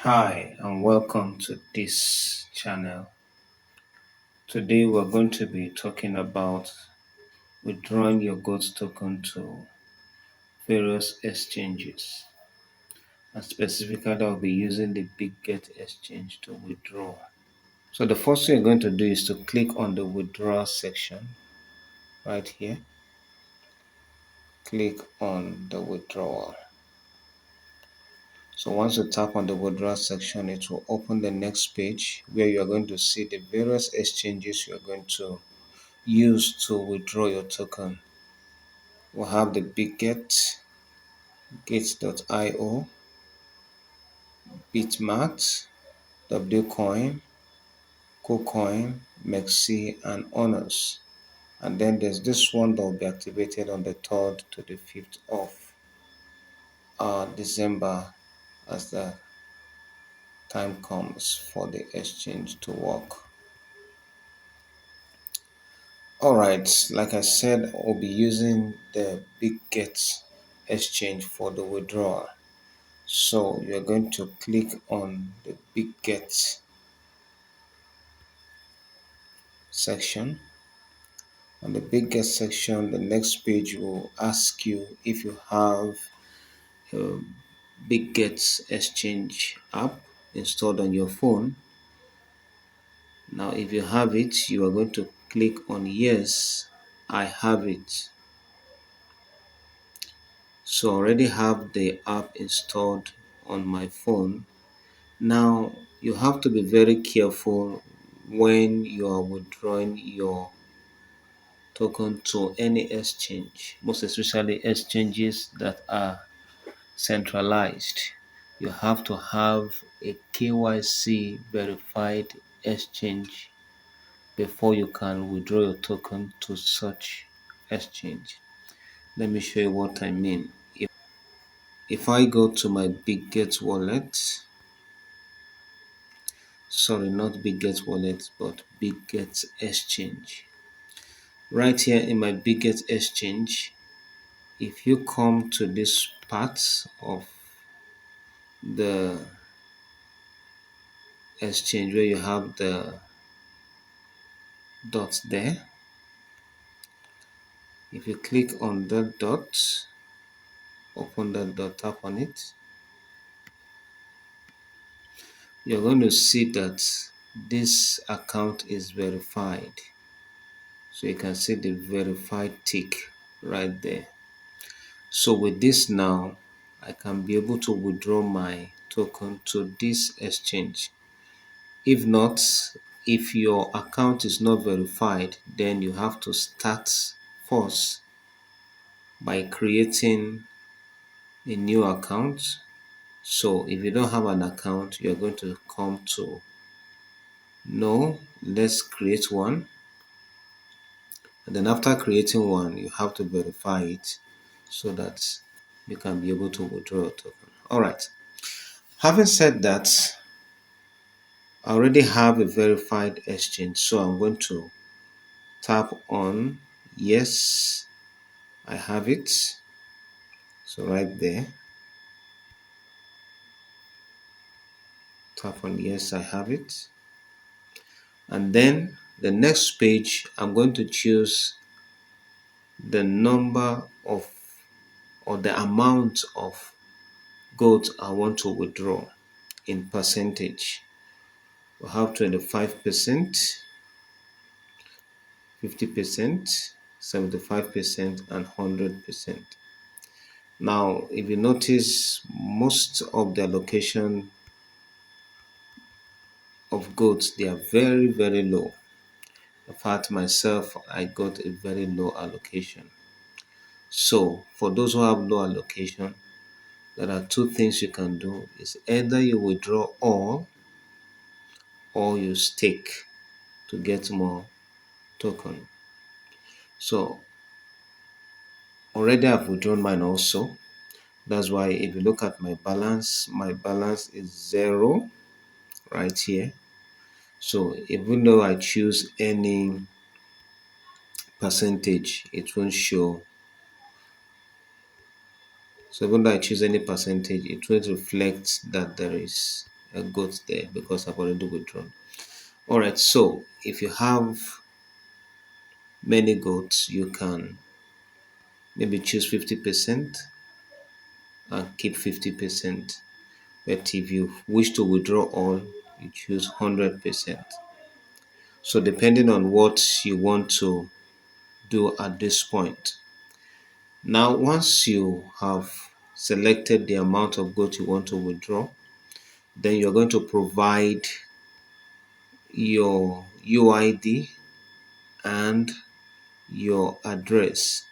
Hi and welcome to this channel. Today we're going to be talking about withdrawing your GOAT token to various exchanges, and specifically I'll be using the Bitget exchange to withdraw. So the first thing you're going to do is to click on the withdrawal section right here. Click on the withdrawal. So once you tap on the withdrawal section, it will open the next page where you're going to see the various exchanges you're going to use to withdraw your token. We'll have the Bitget, Gate.io, Bitmax, Wcoin, KuCoin, Mexi, and Honors. And then there's this one that will be activated on the 3rd to the 5th of December as the time comes for the exchange to work. Alright, like I said, I'll be using the Bitget exchange for the withdrawal. So you're going to click on the Bitget section. On the Bitget section, the next page will ask you if you have a Bitget exchange app installed on your phone. Now if you have it, you are going to click on yes, I have it. So I already have the app installed on my phone. Now you have to be very careful when you are withdrawing your token to any exchange, most especially exchanges that are centralized. You have to have a KYC verified exchange before you can withdraw your token to such exchange. Let me show you what I mean. If I go to my Bitget wallet, sorry, not Bitget wallet, but Bitget exchange. Right here in my Bitget exchange, if you come to this part of the exchange where you have the dots there, if you click on that dot, open that dot, tap on it, you're going to see that this account is verified. So you can see the verified tick right there. So with this now, I can be able to withdraw my token to this exchange. If not, if your account is not verified, then you have to start first by creating a new account. So if you don't have an account, you're going to come to no, let's create one. And then after creating one, you have to verify it so that you can be able to withdraw a token. All right. Having said that, I already have a verified exchange, so I'm going to tap on yes, I have it. So right there, tap on yes, I have it. And then the next page, I'm going to choose the number of or the amount of gold I want to withdraw in percentage. We have 25%, 50%, 75%, and 100%. Now, if you notice, most of the allocation of goats, they are very, very low. In fact, myself, I got a very low allocation. So, for those who have low allocation, there are two things you can do. Is either you withdraw all or you stake to get more token. So, already I've withdrawn mine also. That's why if you look at my balance is 0 right here. So even though I choose any percentage, it won't show. So even though I choose any percentage, it won't reflect that there is a goat there because I've already withdrawn. All right, so if you have many goats, you can maybe choose 50% and keep 50%. But if you wish to withdraw all, you choose 100%. So depending on what you want to do at this point. Now, once you have selected the amount of gold you want to withdraw, then you're going to provide your UID and your address.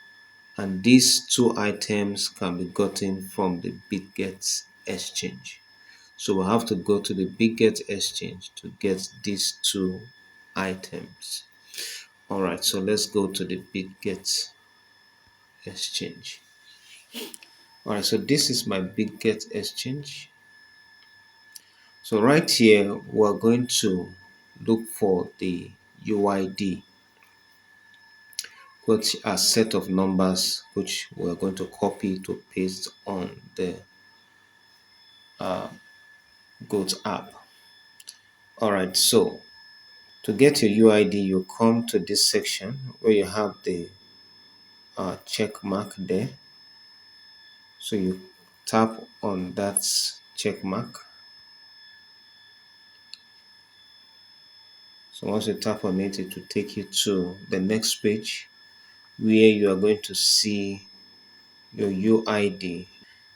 And these two items can be gotten from the Bitget exchange. So we'll have to go to the Bitget exchange to get these two items. All right, so let's go to the Bitget exchange. All right, so this is my Bitget exchange. So right here, we're going to look for the UID, which are set of numbers which we're going to copy to paste on the Goat app. All right, so to get your UID, you come to this section where you have the check mark there. So you tap on that check mark. So once you tap on it, it will take you to the next page where you are going to see your UID.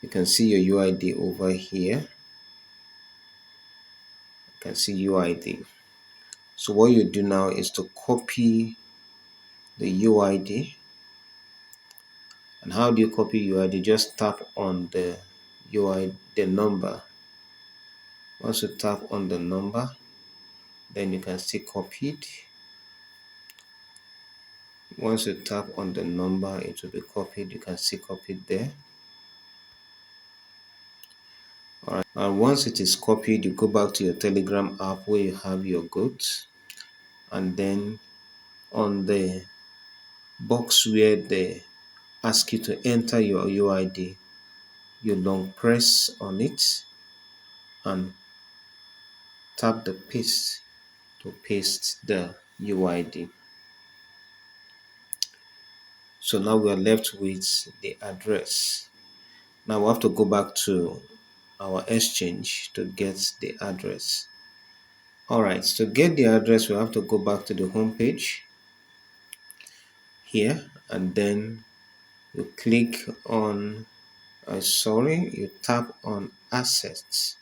You can see your UID over here. You can see UID. So what you do now is to copy the UID. And how do you copy UID? Just tap on the UID, the number. Once you tap on the number, then you can see copied. Once you tap on the number, it will be copied. You can see copied there. All right. And once it is copied, you go back to your Telegram app where you have your goats, and then on the box where they ask you to enter your UID, you long press on it and tap the paste to paste the UID. So now we are left with the address. Now we have to go back to our exchange to get the address. All right, to get the address, we have to go back to the home page here, and then you click on you tap on assets.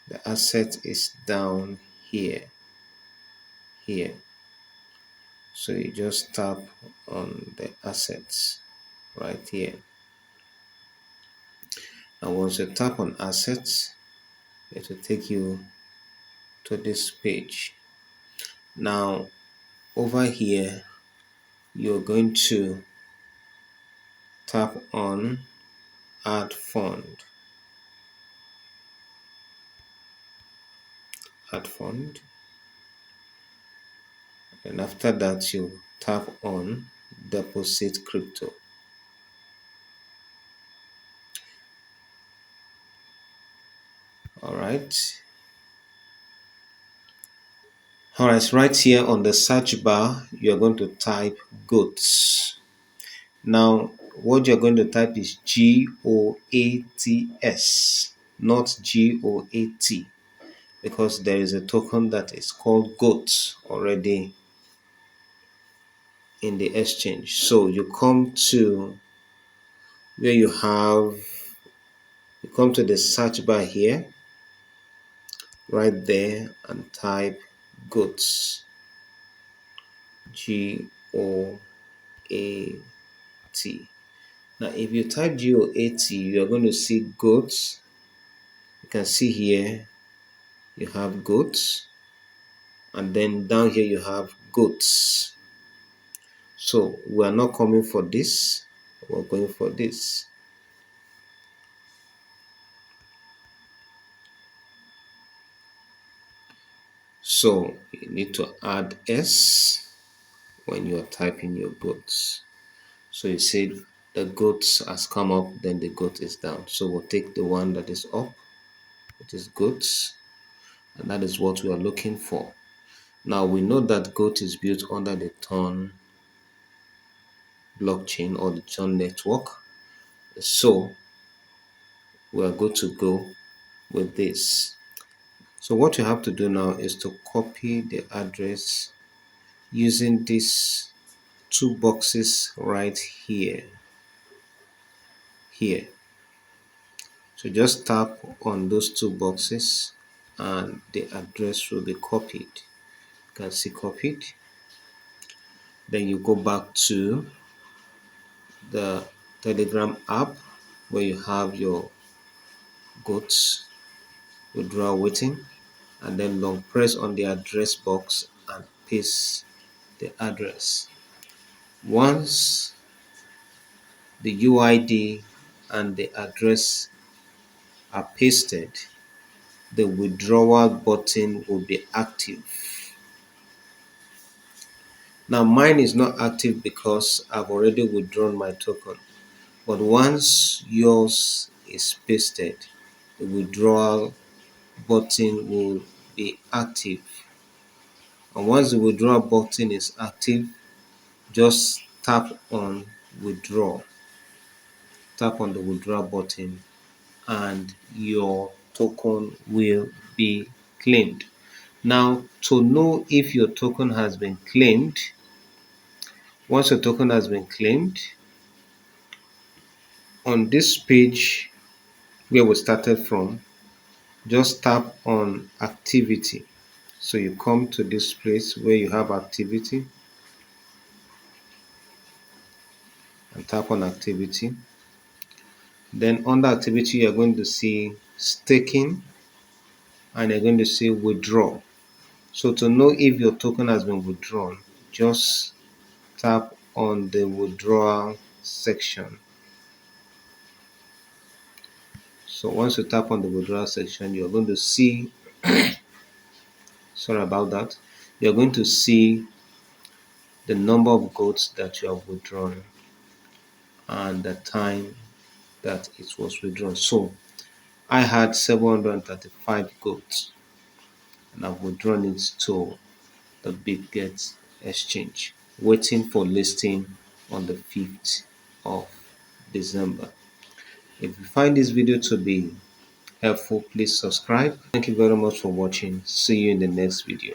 The asset is down here. So you just tap on the assets right here. And once you tap on assets, it will take you to this page. Now over here, you're going to tap on add fund. Add fund. And after that, you tap on deposit crypto. All right. All right, right here on the search bar, you're going to type goats. Now, what you're going to type is GOATS, not GOAT, because there is a token that is called GOAT already in the exchange. So you come to where you come to the search bar here, right there, and type GOATS, GOAT. Now, if you type GOAT, you are going to see goats. You can see here you have goats, and then down here you have goats. So we are not coming for this, we're going for this. So you need to add S when you are typing your goats. So you see the goats has come up, then the goat is down. So we'll take the one that is up, which is goats. and that is what we are looking for. Now we know that GOAT is built under the Ton blockchain or the Ton network. So we are good to go with this. So what you have to do now is to copy the address using these two boxes right here. So just tap on those two boxes and the address will be copied. You can see copied. Then you go back to the Telegram app where you have your GOAT withdrawal waiting, and then long press on the address box and paste the address. Once the UID and the address are pasted, the withdrawal button will be active. Now mine is not active because I've already withdrawn my token, but once yours is pasted, the withdrawal button will be active. And once the withdrawal button is active, just tap on withdraw. Tap on the withdraw button and your token will be claimed. Now, to know if your token has been claimed, once your token has been claimed, on this page where we started from, just tap on activity. So you come to this place where you have activity and tap on activity. Then under activity, you're going to see staking and you're going to see withdraw. So to know if your token has been withdrawn, just tap on the withdrawal section. So once you tap on the withdrawal section, you're going to see, sorry about that, you're going to see the number of goats that you have withdrawn and the time that it was withdrawn. So I had 735 goats and I've withdrawn it to the Bitget exchange, waiting for listing on the 5th of December. If you find this video to be helpful, please subscribe. Thank you very much for watching. See you in the next video.